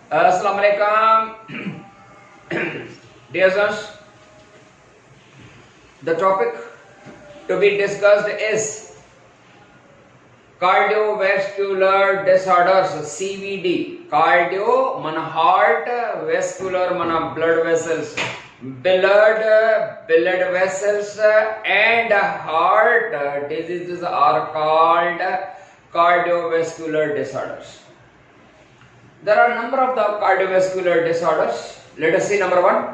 Assalamu alaikum. Dear sons, the topic to be discussed is cardiovascular disorders, CVD. Cardio mana heart, vascular mana blood vessels. Blood vessels and heart diseases are called cardiovascular disorders. There are a number of the cardiovascular disorders. Let us see number one.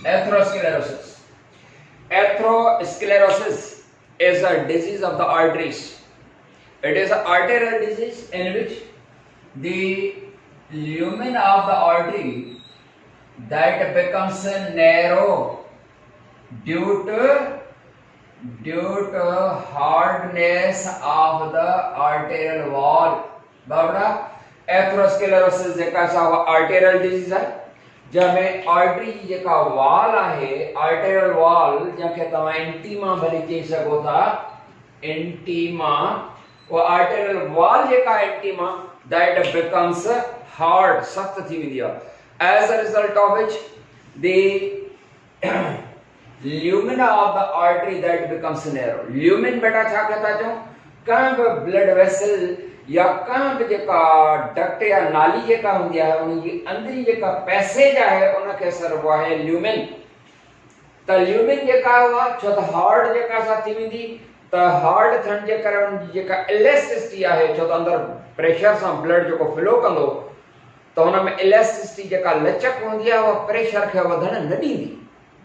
Atherosclerosis. Atherosclerosis is a disease of the arteries. It is an arterial disease in which the lumen of the artery that becomes narrow due to hardness of the arterial wall. Babra atherosclerosis जेका arterial disease है जंहिंमें artery जी जेका वाल आहे arterial वाल जंहिंखे तव्हां intima भली चई सघो था इंटीमा वो आर्टेरियल वाल जेका इंटीमा that becomes hard सख्त थी वेंदी आहे as a result of which the lumen of the artery that becomes narrow. Lumen बेटा छा कहता चऊं कंहिं बि ब्लड वेसल या कंहिं बि जेका डक्ट या नाली जेका हूंदी आहे उनजी अंदरी जेका पैसेज आहे उनखे सरबो आहे ल्यूमेन त ल्यूमेन जेका हुआ छो त हार्ड जेका सा थी वेंदी त हार्ड थियण जे करे उनजी जेका इलास्टिसिटी आहे छो त अंदर प्रेशर सां ब्लड जेको फ्लो कंदो त हुन में इलास्टिसिटी जेका लचक हूंदी आहे उहा प्रेशर खे वधण न ॾींदी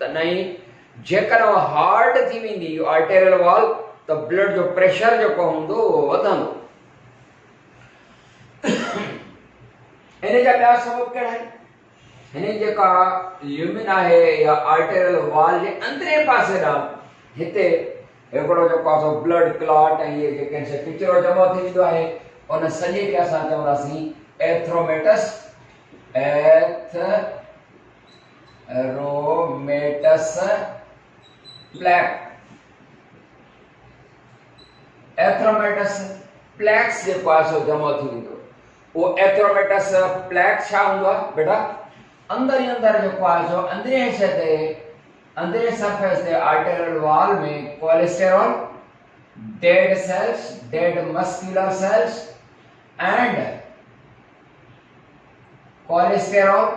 त नहीं जेकर उहा हार्ड थी वेंदी आर्टेरियल वॉल त ब्लड जो प्रेशर जेको हूंदो उहो वधंदो हिन जा ॿिया सबब कहिड़ा आहिनि हिन जेका ल्यूमिन आहे या आर्टेरियल वॉल जे अंदरे पासे ॾांहुं हिते हिकिड़ो जेको आहे सो ब्लड क्लॉट ऐं इहे जेके से किचिरो जमा थी वेंदो आहे उन सॼे खे असां चवंदासीं एथ्रोमेटस एथ्रोमेटस प्लेक्स जेको आहे सो जमा थी वेंदो वो एथ्रोमेटस प्लेक्स छा हूंदो आहे बेटा अंदर ही अंदर जेको आहे सो अंदरे हिस्से ते अंदरे सरफेस ते आर्टेरियल वॉल में cholesterol dead cells dead muscular cells and cholesterol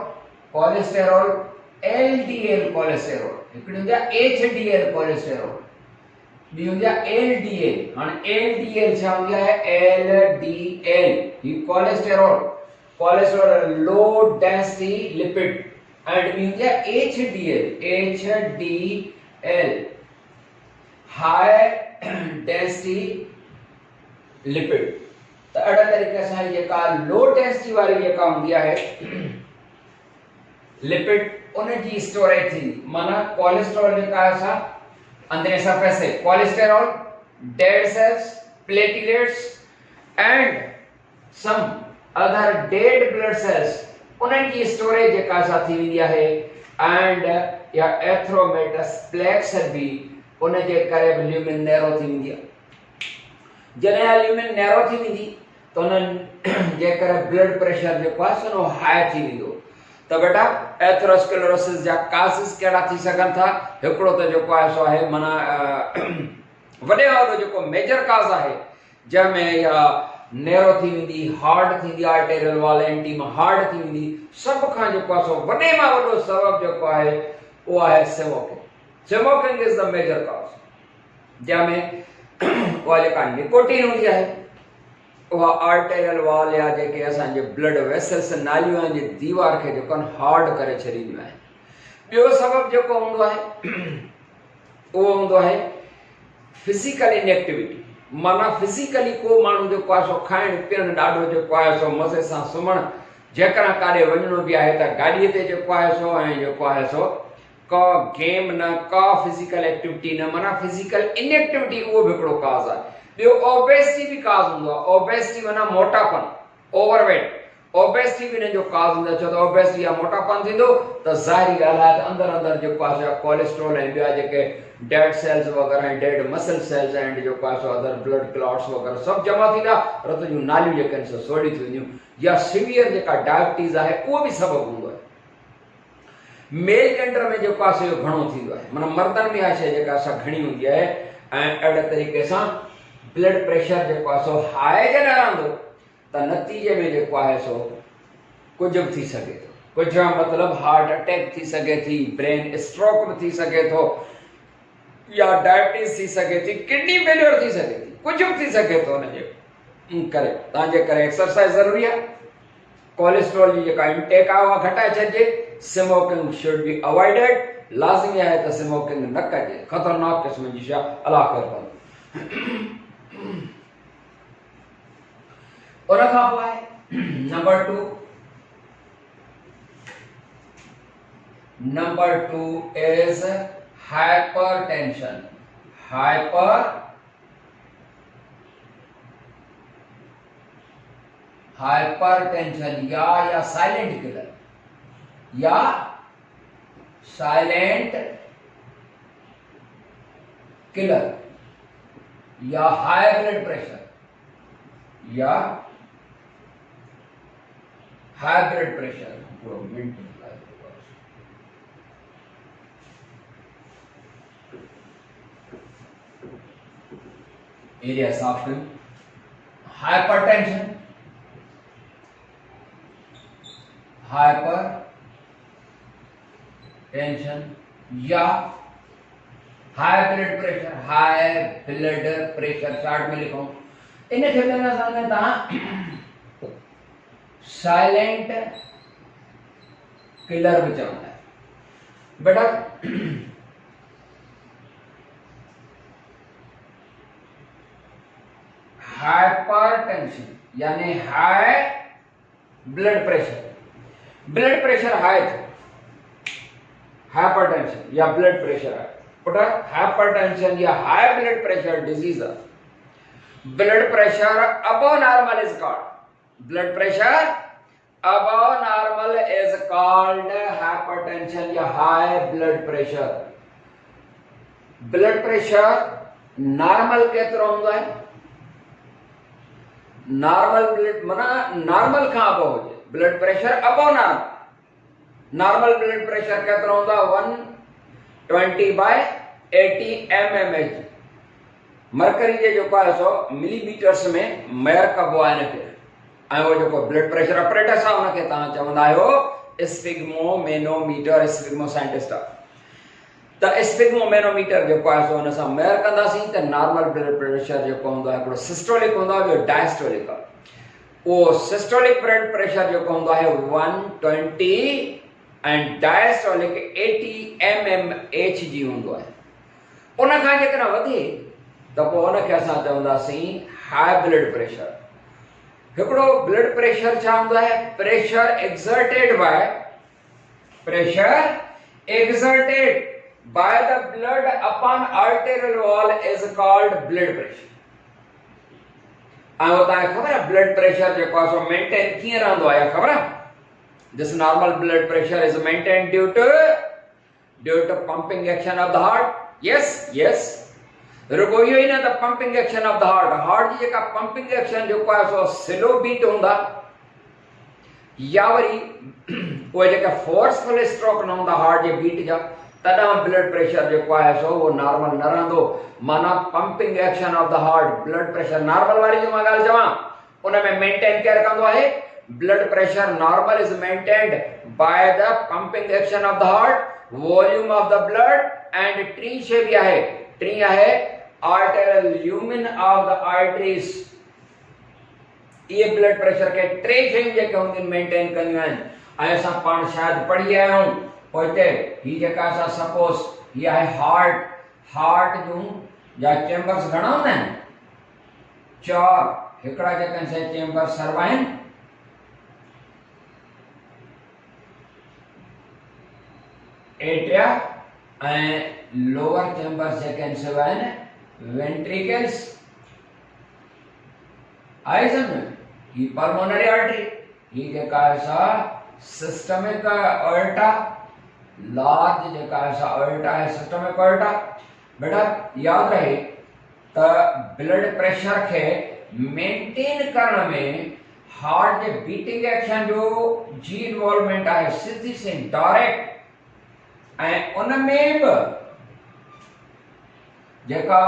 LDL cholesterol हिकिड़ी हूंदी आहे HDL कोलेस्टेरॉल ॿी हूंदी आहे LDL हाणे LDL छा हूंदी आहे LDL he cholesterol low density lipid and ॿी हूंदी आहे HDL हाई डेंसिटी लिपिड त अहिड़े तरीक़े सां जेका लो डेंसिटी वारी जेका हूंदी आहे लिपिड उनजी स्टोरेज थींदी माना कोलेस्ट्रॉल जेका आहे असां अंदरे सरफेस ते cholesterol dead cells platelets and some other dead blood cells उनजी स्टोरेज जेका असां थी वेंदी आहे एंड या एथ्रोमेटस प्लेक्स बि उनजे करे बि ल्यूमिन नैरो थी वेंदी आहे जॾहिं ल्यूमिन नैरो थी वेंदी तो उन्हनि जे करे ब्लड प्रेशर जेको आहे सो हाई थी वेंदो त बेटा एथेरोस्क्लेरोसिस जा कासिस कहिड़ा थी सघनि था हिकिड़ो त जेको आहे सो आहे माना वॾे वारो जेको मेजर काज़ आहे जंहिंमें इहा नैरो थी वेंदी हार्ड थींदी आर्टेरियल वॉल एंटीमा हार्ड थी वेंदी सभ खां जेको आहे सो वॾे मां वॾो सबब जेको आहे उहो आहे स्मोकिंग इज़ द मेजर काज़ जंहिंमें उहा जेका निकोटीन हूंदी आहे उहा आर्टेरियल वॉल या जेके असांजे ब्लड वेसल्स नालियूं आहिनि जे दीवार खे जेको हार्ड करे छॾींदियूं आहिनि ॿियो सबब जेको हूंदो आहे उहो हूंदो आहे फिज़िकल इनएक्टिविटी माना फिज़िकली को माण्हू जेको आहे सो खाइण पीअण ॾाढो जेको आहे सो मज़े सां सुम्हण जेकॾहिं काॾे वञिणो बि आहे त गाॾीअ ते जेको आहे सो ऐं जेको आहे सो का गेम न का फिज़िकल एक्टिविटी न माना फिज़िकल इनएक्टिविटी उहो बि हिकिड़ो काज़ आहे ॿियो ओबेसिटी बि काज़ हूंदो आहे ओबेसिटी माना मोटापन ओवरवेट ओबेसिटी भी जो काज हूंदा छो त ओबेसिटी या मोटापन थींदो त ज़ाहिरी ॻाल्हि आहे त अंदर अंदर जेको आहे कोलेस्ट्रॉल ऐं ॿिया जेके डेड सेल्स वग़ैरह ऐं डेड मसल सेल्स एंड जेको आहे अदर ब्लड क्लॉट्स वग़ैरह सभु जमा थींदा, रत जूं नालियूं जेके आहिनि सोड़ी थी वेंदियूं, या सीवियर जेका डायबिटीज़ आहे उहो बि सबबु हूंदो आहे। मेल जेंडर में जेको आहे इहो घणो थींदो आहे, माना मर्दनि में इहा शइ जेका असां घणी हूंदी आहे। ऐं अहिड़े तरीक़े सां ब्लड प्रेशर जेको आहे सो हाई जॾहिं रहंदो त नतीजे में जेको आहे सो कुझु बि थी सघे थो। कुझु मतिलबु हार्ट अटैक थी सघे थी, ब्रेन स्ट्रोक बि थी सघे थो, या डायबिटीज़ थी सघे थी, किडनी फेलियर थी सघे थी, कुझु बि थी सघे थो। हुनजे करे तव्हांजे करे एक्सरसाइज ज़रूरी आहे, कोलेस्ट्रॉल जी जेका इंटेक आहे उहा घटाए छॾिजे, स्मोकिंग शुड बी अवॉइडेड, लाज़मी आहे त स्मोकिंग न कजे, ख़तरनाक क़िस्म जी शइ, अलाह ख़ैर कंदो। उन खां पोइ आहे नंबर 2 इज हाइपरटेंशन। हाइपरटेंशन या साइलेंट किलर, या साइलेंट किलर, या हाई ब्लड प्रेशर, या हाई ब्लड प्रेशर। एरिया साफ करें। हाइपरटेंशन, या हाई ब्लड प्रेशर, चार्ट में लिखो। इन साइलेंट किलर भी चवंदा है बेटा। हाइपरटेंशन यानी हाई ब्लड प्रेशर हाई थे, हाइपरटेंशन या ब्लड प्रेशर है बेटा। हाइपरटेंशन या हाई ब्लड प्रेशर डिजीज है। Blood pressure above normal is called, blood pressure above normal is called hypertension या high blood pressure। Blood pressure normal केतिरो हूंदो आहे? नॉर्मल ब्लड माना नॉर्मल खां अबव हुजे, blood pressure above normal. Normal blood pressure केतिरो हूंदो आहे? 120/80 mmHg। मरकरी जे जेको आहे सो मिलीमीटर्स में मेयर कबो आहे हिनखे। ऐं उहो जेको ब्लड प्रेशर ऑपरेटर्स आहे हुनखे तव्हां चवंदा आहियो स्फिग्मोमेनोमीटर, स्फिग्मो साइंटिस्ट आहे। त स्फिग्मोमेनोमीटर जेको आहे सो हुन सां मेयर कंदासीं त नॉर्मल ब्लड प्रेशर जेको हूंदो आहे हिकिड़ो सिस्टोलिक हूंदो आहे, ॿियो डायस्टोलिक आहे। उहो सिस्टोलिक ब्लड प्रेशर जेको हूंदो आहे 120 ऐं डायस्टोलिक 80 mmHg हूंदो आहे। उन खां जेकॾहिं वधे त पोइ हुनखे असां चवंदासीं हाई ब्लड प्रेशर। हिकिड़ो ब्लड प्रेशर छा हूंदो आहे? Pressure exerted by the blood upon arterial wall is called blood pressure. ऐं तव्हांखे ख़बर आहे ब्लड प्रेशर जेको आहे सो मेंटेन कीअं रहंदो आहे ख़बर आहे? This normal blood pressure is maintain due to pumping action of the heart. Yes रुगो इहो ई न त pumping action of the heart जी जेका पंपिंग एक्शन जेको आहे सो स्लो बीट हूंदा, या वरी उहे जेका फोर्सफुल स्ट्रोक न हूंदा हार्ट जे बीट जा, तॾहिं ब्लड प्रेशर जेको आहे सो उहो नॉर्मल न रहंदो। माना pumping action of the heart, blood pressure normal वारी जो मां ॻाल्हि चवां उन में मेंटेन केरु कंदो आहे? Blood pressure normal is maintained by the pumping action of the heart, volume of the blood and T शइ बि आहे। टी आहे arterial lumen of the arteries। ये ब्लड प्रेशर के टे शयूं जेके हूंदियूं मेंटेन कंदियूं आहिनि। ऐं असां पाण शायदि पढ़ी आया आहियूं पोइते ही जेका असां सपोज हीअ आहे हार्ट जूं या चेंबर्स घणा हूंदा आहिनि? 4। हिकिड़ा जेके आहिनि चेंबर्स सर्वाइन, एट्रिया ऐं लोअर चेंबर्स जेके आहिनि सो आहिनि वेंट्रिकल्स। आई सम्झ? ही पल्मोनरी आर्टरी ही जेका है सा सिस्टमिक अल्टा, लार्ज जेका है सा अल्टा है सिस्टमिक अल्टा। बेटा याद रहे त ब्लड प्रेशर के मेंटेन करण में हार्ट जे बीटिंग एक्शन जो जी इन्वॉल्वमेंट है सीधी से डायरेक्ट ऐं उन में भी जेका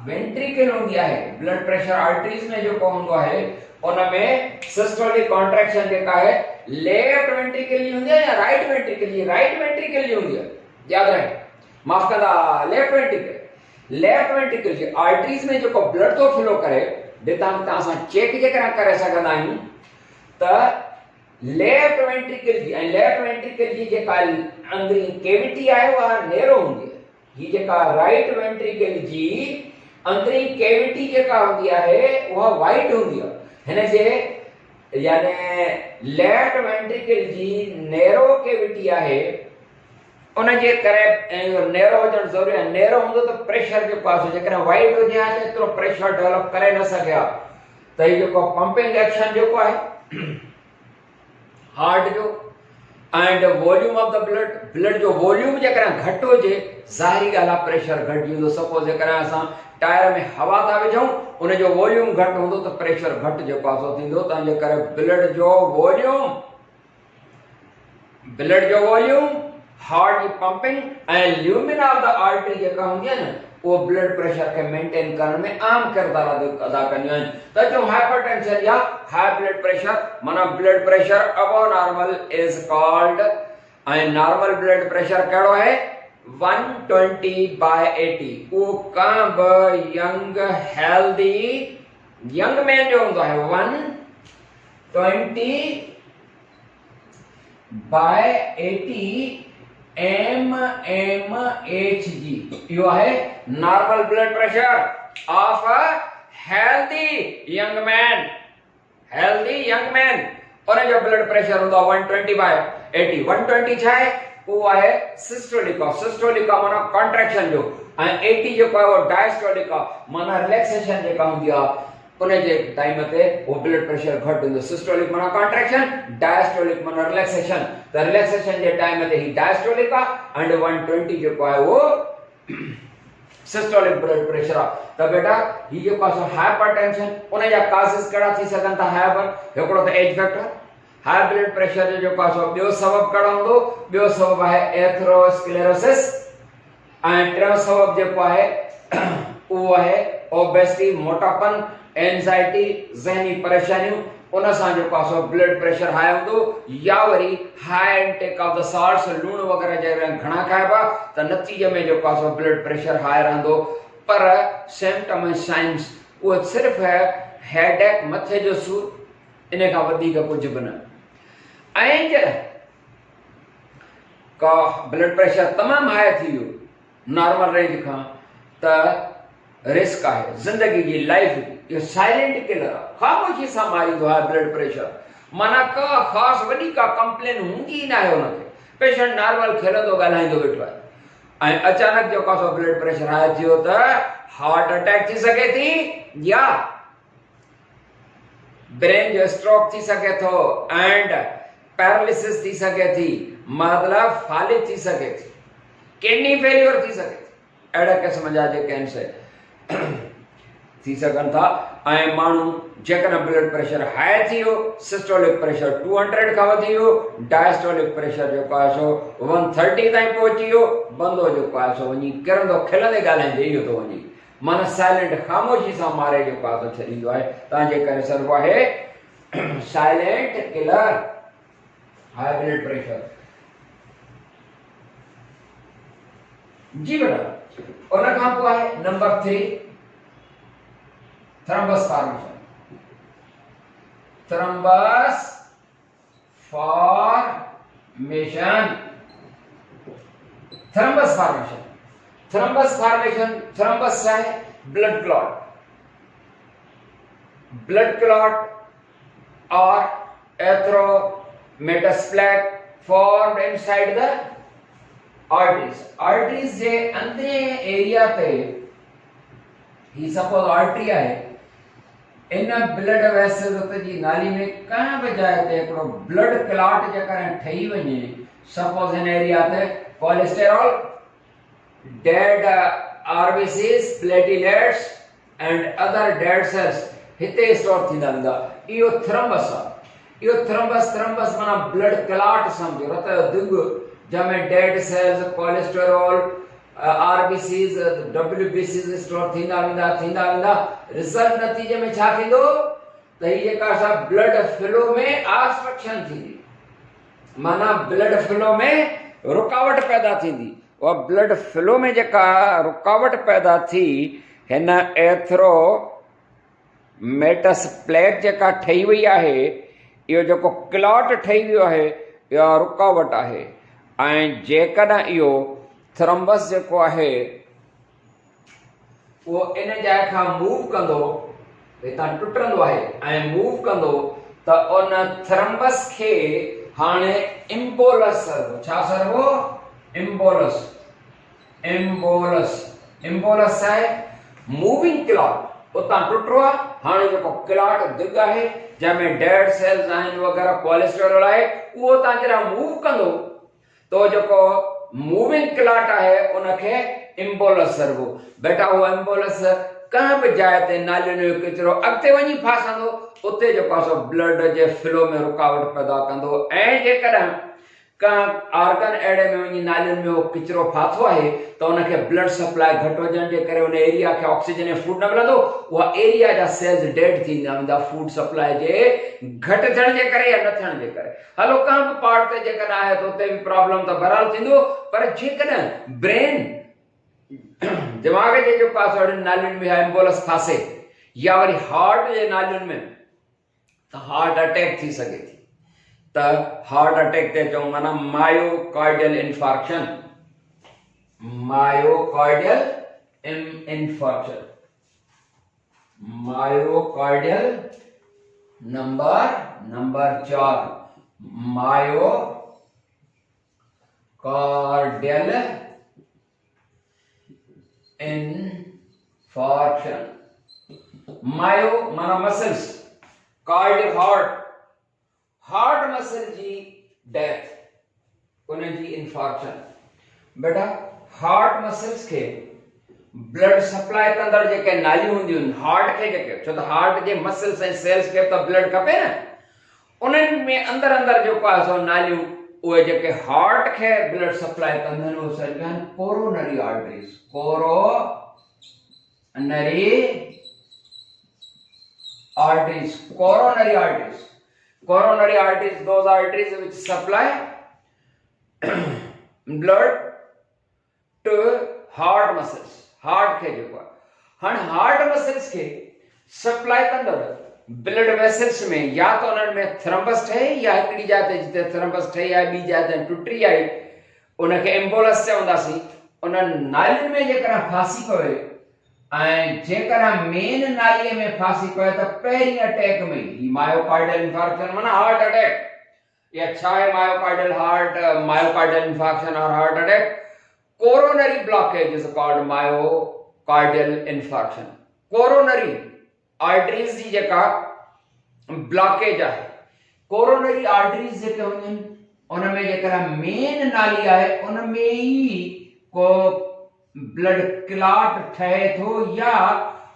वेंट्रिकल होंदी है ब्लड प्रेशर आर्टरीज में जो होंदो है उनमें सिस्टोलिक कॉन्ट्रैक्शन जेका है लेफ्ट वेंट्रिकल जी होंदी है या राइट वेंट्रिकल जी? राइट वेंट्रिकल जी होंदी है, याद रहे, माफ कंदा, लेफ्ट वेंट्रिकल जी आर्टरीज में जो ब्लड तो फ्लो करे देता तां चेक जेकरा करे सकदा आहियूं त लेफ्ट वेंट्रिकल जी जेका अंदरी केविटी है वह नेरो होंदी है। ये जेका राइट वेंट्रिकल जी अंदरी केविटी जेका होंदी है वह वाइट होंदी है। हिन जे यानी लेफ्ट वेंट्रिकल जी नेरो केविटी है उन जे करे नेरो हुजण ज़रूरी है। नेरो हूंदो त प्रेशर जो पास जेकॾहिं वाइट हुजे हा त एतिरो प्रेशर डेवलप करे न सघे हा त ही जेको पंपिंग एक्शन जेको आहे हार्ट जो and volume of the blood जो वॉल्यूम जेकॾहिं घटि हुजे ज़ाहिरी ॻाल्हि आहे प्रेशर घटिजी वेंदो। सपोज जेकॾहिं असां टायर में हवा था विझूं उन जो वॉल्यूम घटि हूंदो त प्रेशर घटि जेको आहे सो थींदो। तंहिंजे करे ब्लड जो वॉल्यूम हार्ट की pumping and lumen of the artery जेका होंदी है न वो ब्लड प्रेशर के मेंटेन करने में आम किरदार अदा कंदियूं आहिनि। त जो हाइपरटेंशन या हाई ब्लड प्रेशर माना blood pressure above normal is called and normal blood pressure कहिड़ो है 120/80। वो का यंग हेल्दी यंग मैन जो होंदो है 120/80 mmHg यो है normal blood pressure of a healthy young man. और जो ब्लड प्रेशर होता 120/80 120 छा है वो है सिस्टोलिक माना कॉन्ट्रैक्शन जो 80 जो है वो डायस्टोलिक माना रिलैक्सेशन जेका होंदी आ उन जे टाइम ते वो ब्लड प्रेशर घट होंदो। सिस्टोलिक माना कॉन्ट्रैक्शन, डायस्टोलिक माना रिलैक्सेशन। त रिलैक्सेशन जे टाइम ते ही डायस्टोलिक एंड 120 जो है वो सिस्टोलिक ब्लड प्रेशर। त बेटा ही जो पास हाइपरटेंशन उन जा काजेस केड़ा थी सकन था हाइपर एकड़ो त age factor high blood pressure जो पास बियो सबब केड़ा होंदो बियो सबब है एथेरोस्क्लेरोसिस एंड टियों सबब जो है वो है ओबेसिटी मोटापन एंजाइटी ज़हनी परेशानियों उन सां जो पासो ब्लड प्रेशर हाई होंदो या worry high intake of the salts लूण वगैरह जे घणा खाइबा त नतीजे में जो पासो ब्लड प्रेशर हाई रहंदो। पर सिम्पटम एंड साइंस वो सिर्फ है हेडेक मथे जो सूर इन का वधिक कुछ भी न। ऐं जॾहिं का ब्लड प्रेशर तमाम हाई थी वियो नॉर्मल रेंज खां त रिस्क है जिंदगी की लाइफ ये साइलेंट किलर खामोशी से मारींदो है ब्लड प्रेशर। माना का खास वडी का कंप्लेन होंदी ना है उनके पेशेंट नॉर्मल खेलंदो ॻाल्हाईंदो वेठो है ऐं अचानक जो कासो ब्लड प्रेशर हाई थियो त हार्ट अटैक थी सके थी या ब्रेन जो स्ट्रोक थी सके थो एंड पैरालिसिस थी सके थी मतलब फालिज थी सके थी किडनी फेलियर थी सके थी अड़ा किस्म जा जे कैंसर थी सकन था। ऐं मानू जेकॾहिं ब्लड प्रेशर हाई थी वियो सिस्टोलिक प्रेशर 200 खां वधी वियो डायस्टोलिक प्रेशर जो आहे सो 130 ताईं पहुची वियो बंदो जो आहे सो वञी किरंदो खिलंदे ॻाल्हाईंदे इहो थो वञे माना साइलेंट खामोशी सां मारे जो आहे सो छॾींदो आहे। तव्हांजे करे सर आहे silent killer high blood pressure. जी बेटा उन खां पोइ आहे नंबर 3 थ्रम्बस फॉर्मेशन। थ्रम्बस है ब्लड क्लॉट और atheromatous plaque formed inside the arteries जे अंदरे एरिया पे ही सपोज आर्टरी है इन ब्लड वेसल जी नाली में कंहिं बि जाइ ते हिकिड़ो ब्लड क्लॉट जेकॾहिं ठही वञे, सपोज हिन एरिया ते cholesterol, dead RBCs, platelets and other dead cells हिते स्टोर थींदा वेंदा, इहो थ्रम्बस आहे। इहो थ्रम्बस माना ब्लड क्लॉट सम्झो, रत जो दिग जंहिंमें डेड सेल्स, कोलेस्टेरॉल, आरबीसीज, डब्ल्यूबीसीज स्टोर थींदा वेंदा। रिजल्ट नतीजे में छा थींदो त ही जेका सा ब्लड फ्लो में ऑब्स्ट्रक्शन थींदी, माना ब्लड फ्लो में रुकावट पैदा थींदी। और ब्लड फ्लो में जेका रुकावट पैदा थी, हिन एथरोमेटस प्लेट जेका ठही वई आहे, इहो जेको क्लॉट ठही वियो आहे, इहा रुकावट आहे। ऐं जेकॾहिं इहो थ्रम्बस जेको आहे उहो इन जाइ खां मूव कंदो, हितां टुटंदो आहे ऐं मूव कंदो, त उन थ्रम्बस खे हाणे इम्बोलस सर्वो, छा सर्वो? इम्बोलस आहे मूविंग क्लॉट, उतां टुटो आहे। हाणे जेको क्लॉट दिग आहे जंहिंमें डेड सेल्स आहिनि वग़ैरह, कोलेस्टेरॉल आहे, उहो उतां जॾहिं मूव कंदो तो जेको मूविंग क्लॉट आहे उनखे इम्बोलस सर्वो। बेटा उहो इम्बोलस कंहिं बि जाइ ते नालियुनि जो किचिरो अॻिते वञी फासंदो, उते जेको आहे सो ब्लड जे फ्लो में रुकावट पैदा कंदो। ऐं जेकॾहिं कंहिं ऑर्गन अहिड़े में वञी नालियुनि में उहो किचिरो फाथो आहे त उनखे ब्लड सप्लाई घटि वजण जे करे उन एरिया खे ऑक्सीजन ऐं फूड न मिलंदो, उहा एरिया जा सेल्स डेड थींदा वेंदा फूड सप्लाई जे घटि थियण जे करे या न थियण जे करे। हलो कंहिं बि पार्ट ते जेकॾहिं आहे त उते बि प्रॉब्लम त बहरहाल थींदो, पर जेकॾहिं ब्रेन दिमाग़ जे जेको आहे सो नालियुनि में एम्बोलस फासे, या वरी हार्ट जे नालियुनि में, त हार्ट अटैक थी सघे थी। त हार्ट अटैक ते चऊं माना myocardial infarction, myocardial number 4 myocardial infarction. Myo माना मसल्स, कार्ड हार्ट मसल जी डेथ, उन जी इंफार्क्शन। बेटा हार्ट मसल्स के ब्लड सप्लाई कंदड़ जेके नालियूं हूंदियूं आहिनि हार्ट खे, जेके छो त हार्ट जे मसल्स ऐं सेल्स खे त ब्लड खपे न, उन्हनि में अंदर जेको आहे सो नालियूं, उहे जेके हार्ट खे ब्लड सप्लाई कंदा आहिनि उहे सॼियूं आहिनि coronary arteries. Coronary arteries, those arteries which supply blood to heart muscles, heart के जेको हाँ heart muscles के supply कंदड़ blood vessels में या तो उन्हनि में थ्रम्बस ठहे, या हिकिड़ी जाइ ते जिते थ्रम्बस ठही आहे ॿी जाइ ते टुटी आहे उनखे एम्बोलस चवंदासीं। उन्हनि नालियुनि में जेकॾहिं फासी पवे ऐं जेकॾहिं मेन नालीअ में फासी पए त पहिरीं अटैक में ही मायोकार्डियल इंफार्क्शन माना हार्ट अटैक। या छा आहे मायोकार्डियल इंफार्क्शन और heart attack? Coronary blockage is called myocardial infarction. Coronary arteries जी जेका ब्लॉकेज आहे, कोरोनरी आर्टरीज जेके हूंदियूं आहिनि उनमें जेकॾहिं मेन नाली आहे उनमें ई को ब्लड क्लॉट ठहे थो, या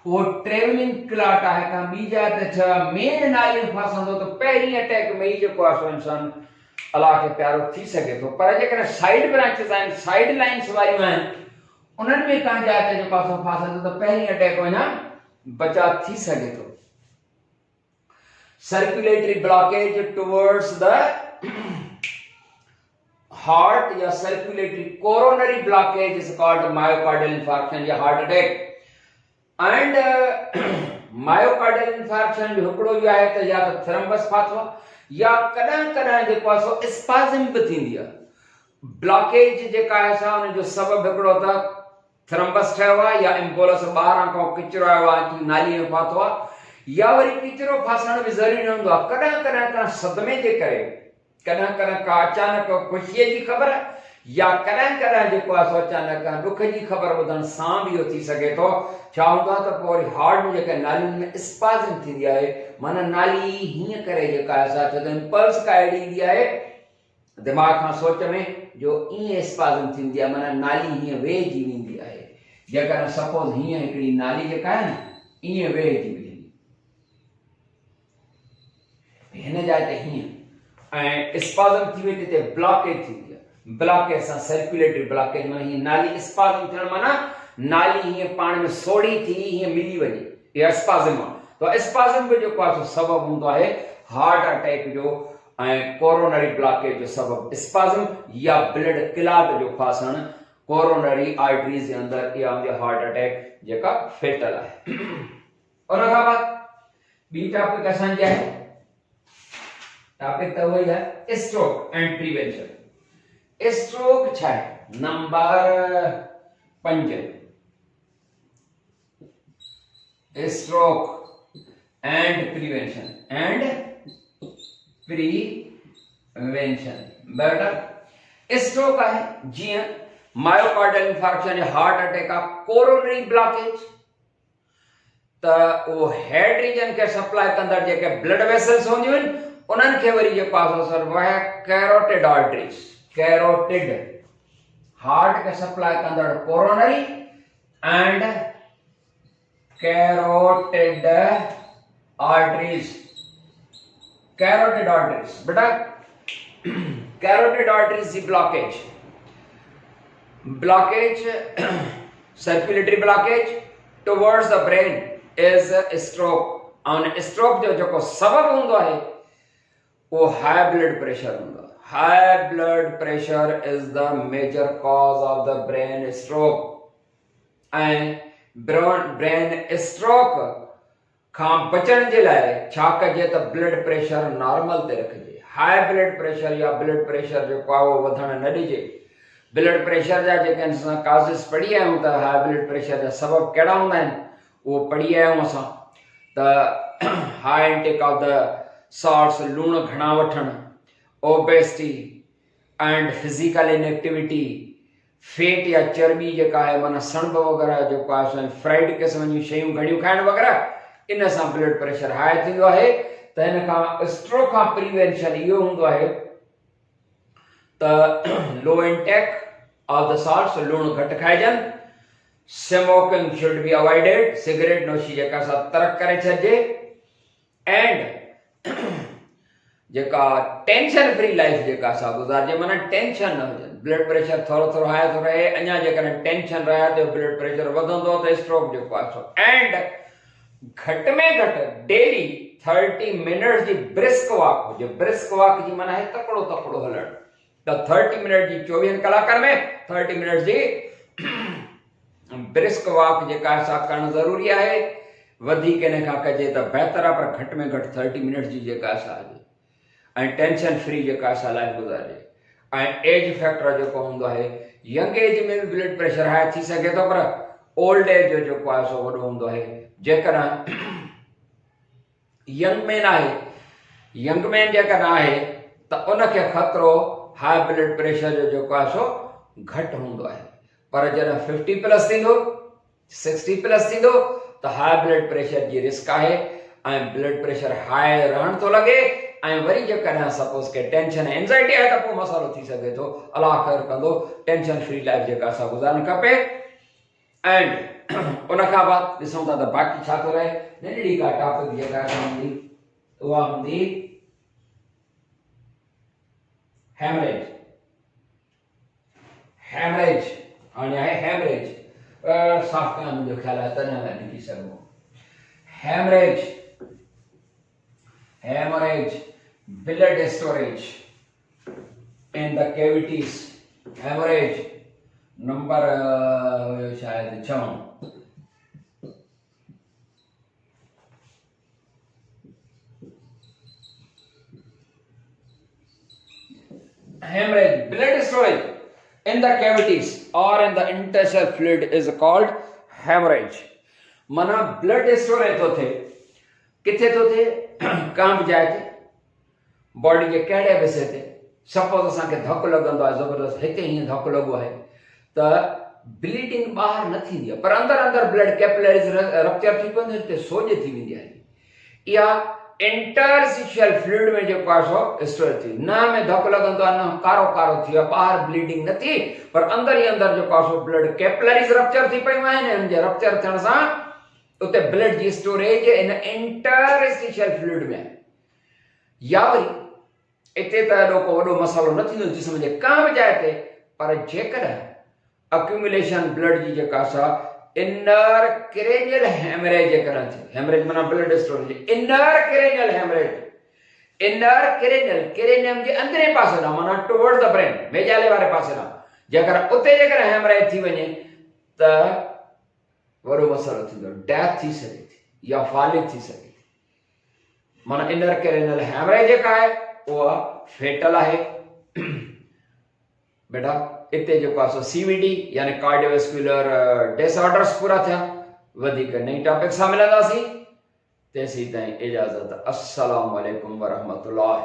वो ट्रेवलिंग क्लॉट आहे का ॿी जाइ ते छा मेन नाली में फासंदो त पहिरीं अटैक में ई जेको आहे सो इंसान अलाह खे प्यारो थी सघे थो। पर जेकॾहिं साइड ब्रांचेस आहिनि, साइड लाइन्स वारियूं आहिनि, उन्हनि में कंहिं जाइ ते जेको आहे सो फासंदो त पहिरीं अटैक वञा बचाव थी सघे थो। Circulatory blockage towards the heart या circulatory coronary blockage is called myocardial infarction या heart attack। and myocardial infarction जो हिकिड़ो ई आहे त या त थ्रम्बस फाथो या कॾहिं जेको आहे सो स्पाज़म बि थींदी आहे। ब्लॉकेज जेका आहे सा उन जो सबबु हिकिड़ो त थ्रम्बस ठहियो आहे, या एम्बोलस ॿाहिरां खां किचिरो आयो आहे की नालीअ में फाथो आहे, या वरी किचिरो फासण बि ज़रूरी न हूंदो आहे। कॾहिं सदमे जे करे, कॾहिं का अचानक ख़ुशीअ जी ख़बर या कॾहिं कॾहिं जेको आहे सो अचानक ॾुख जी ख़बर ॿुधण सां बि इहो थी सघे थो। छा हूंदो आहे त पोइ वरी हार्ट में जेका नालियुनि में स्पाज़म थींदी आहे, माना नाली हीअं करे जेका आहे असां चवंदा आहियूं पल्स का अहिड़ी ईंदी आहे दिमाग़ खां सोच में जो ईअं स्पाज़म थींदी आहे, माना नाली हीअं वेहिजी वेंदी आहे। जेकॾहिं सपोज़ हीअं हिकिड़ी नाली जेका आहे न ईअं वेहिजी वेंदी हिन जाइ ते हीअं ऐं स्पाज़म थी वेंदी ते ब्लॉकेज थींदी आहे। ब्लॉकेज सां सर्कुलेटरी ब्लॉकेज माना हीअं नाली स्पाज़म थियण माना नाली हीअं पाण में सोढ़ी थी हीअं मिली वञे, इहा स्पाज़म आहे। तो स्पाज़म बि जेको आहे सो सबबु हूंदो आहे हार्ट अटैक जो ऐं कोरोनरी ब्लॉकेज जो सबबु स्पाज़म या ब्लड क्लॉट जो फासण कोरोनरी आर्टरीज़ जे अंदरि इहा हूंदी आहे हार्ट अटैक जेका फेटल आहे। उन खां बाद ॿी टॉपिक असांजी आहे टॉपिक त उहो ई आहे स्ट्रोक एंड प्रिवेंशन। स्ट्रोक छा आहे नंबर 5 स्ट्रोक एंड प्रिवेंशन बेटा स्ट्रोक आहे जीअं मायोकार्डियल इंफार्क्शन या हार्ट अटैक आहे कोरोनरी ब्लॉकेज त उहो हेड रीजन खे सप्लाई कंदड़ जेके ब्लड वेसल्स हूंदियूं आहिनि उन्हनि खे वरी जेको आहे सो आहे कैरोटिड आर्टरीज़। कैरोटिड हार्ट खे सप्लाई कंदड़ coronary and carotid arteries. Carotid arteries बेटा carotid arteries ji blockage circulatory blockage towards the brain is a stroke। और स्ट्रोक जो जेको सबबु हूंदो आहे वो हाई ब्लड प्रेशर हूंदो आहे। High blood pressure is the major cause of the brain stroke. ऐं ब्रेन स्ट्रोक खां बचण जे लाइ छा कजे त ब्लड प्रेशर नॉर्मल ते रखिजे। हाई ब्लड प्रेशर या ब्लड प्रेशर जेको आहे उहो वधण न ॾिजे। ब्लड प्रेशर जा जेके असां काज़िस पढ़ी आहियूं त हाई ब्लड प्रेशर जा सबबु कहिड़ा हूंदा आहिनि उहो पढ़ी आया आहियूं असां त high intake of the salts लूण घणा वठणु, obesity and physical inactivity, fat या चर्बी जेका आहे माना सणभ वग़ैरह जेको आहे फ्राइड क़िस्म जूं शयूं घणियूं खाइण वग़ैरह इन सां ब्लड प्रेशर हाई थींदो आहे। त हिन खां स्ट्रोक खां प्रिवेंशन इहो हूंदो आहे त low intake of the salts लूण घटि खाइजनि। Smoking should be avoided cigarette नोशी जेका सां तर्क करे छॾिजे। एंड जेका टेंशन फ्री लाइफ जेका असां गुज़ारिजे माना टेंशन न हुजे। ब्लड प्रेशर थोरो थोरो हाई थो रहे अञा जेकॾहिं टेंशन रहे त ब्लड प्रेशर वधंदो त स्ट्रोक जेको आहे सो। एंड घटि में घटि डेली 30 मिनट जी ब्रिस्क वॉक हुजे। ब्रिस्क वॉक जी माना आहे तकिड़ो तकिड़ो हलणु। त 30 मिनट जी 24 कलाकनि में 30 मिनट जी ब्रिस्क वॉक जेका असां करणु ज़रूरी आहे। वधीक इन खां कजे त बहितर आहे पर घटि में घटि 30 मिनट जी जेका असां हुजे ऐं टेंशन फ्री जेका असां लाइफ गुज़ारिजे। ऐं एज फैक्टर जेको हूंदो आहे यंग एज में बि ब्लड प्रेशर हाई थी सघे थो पर ओल्ड एज जो जेको आहे सो वॾो हूंदो आहे। जेकॾहिं यंग मैन आहे यंग मैन जेकॾहिं आहे त उनखे ख़तरो हाई ब्लड प्रेशर जो जेको आहे सो घटि हूंदो आहे। पर जॾहिं 50 प्लस थींदो 60 प्लस थींदो त हाई ब्लड प्रेशर जी रिस्क आहे ऐं ब्लड प्रेशर हाई रहण थो लॻे। ऐं वरी जेकॾहिं सपोज के टेंशन एंजाइटी आहे त पोइ मसालो थी सघे थो। अलाह ख़ैर कंदो। टेंशन फ्री लाइफ जेका असां गुज़ारणु खपे। एंड उन खां बाद ॾिसूं था त बाक़ी छा थो रहे। नंढड़ी का टॉपिक जेका हूंदी उहा हूंदी हेमरेज। हेमरेज हाणे आहे हेमरेज साफ़ करणु मुंहिंजो ख़्यालु आहे तॾहिं न ॾिसी सघूं। Hemorrhage hemorrhage blood storage in the cavities। hemorrhage number शायद 6। hemorrhage blood storage in the cavities or in the interstitial fluid is called hemorrhage। माना ब्लड स्टोरेज थो थिए किथे थो थिए कां बि जाइ ते बॉडी जे कहिड़े हिसे ते सपोज असांखे धकु लॻंदो आहे ज़बरदस्त, हिते हीअं धकु लॻो आहे त ब्लीडिंग ॿाहिरि न थींदी आहे, पर अंदरि ब्लड कैपिलरीज़ रप्चर थी पवंदी, हिते सोॼ थी वेंदी आहे। इहा इंटरस्टिशियल फ्लूइड में जेको आहे सो स्टोर थी, न में धकु लॻंदो आहे, न कारो कारो थी वियो आहे, ॿाहिरि ब्लीडिंग न थी, पर अंदरि ई अंदरि जेको आहे सो ब्लड कैपिलरीज़ रप्चर थी पियूं आहिनि, हिन जे रप्चर थियण सां उते ब्लड जी स्टोरेज इन इंटरस्टिशियल फ्लूइड में आहे। या वरी इते त एॾो को वॾो मसालो न थींदो जिस्म जे कंहिं बि जाइ ते, पर जेकॾहिं अक्यूमुलेशन ब्लड जी जेका सा इनर क्रेनियल हेमरेज जेकॾहिं थिए, हेमरेज माना blood storage, inner cranial haemorrhage, inner cranium जे अंदरे पासे ना माना टुवर्ड्स द ब्रेन, मेजाले वारे पासे ना, जेकर उते जेकर हेमरेज थी वञे त वॾो मसालो थींदो, डेथ थी सघे थी या फालिक थी सघे थी। माना इनर क्रेनियल हेमरेज जेका आहे उहा फेटल आहे। बेटा इते जेको आहे सो सीवीडी यानी कार्डियोवैस्कुलर डिसऑर्डर्स पूरा थिया। वधीक नई टॉपिक सां मिलंदासीं, तेसीं ताईं इजाज़त। अस्सलामु अलैकुम वरहमतुल्लाह।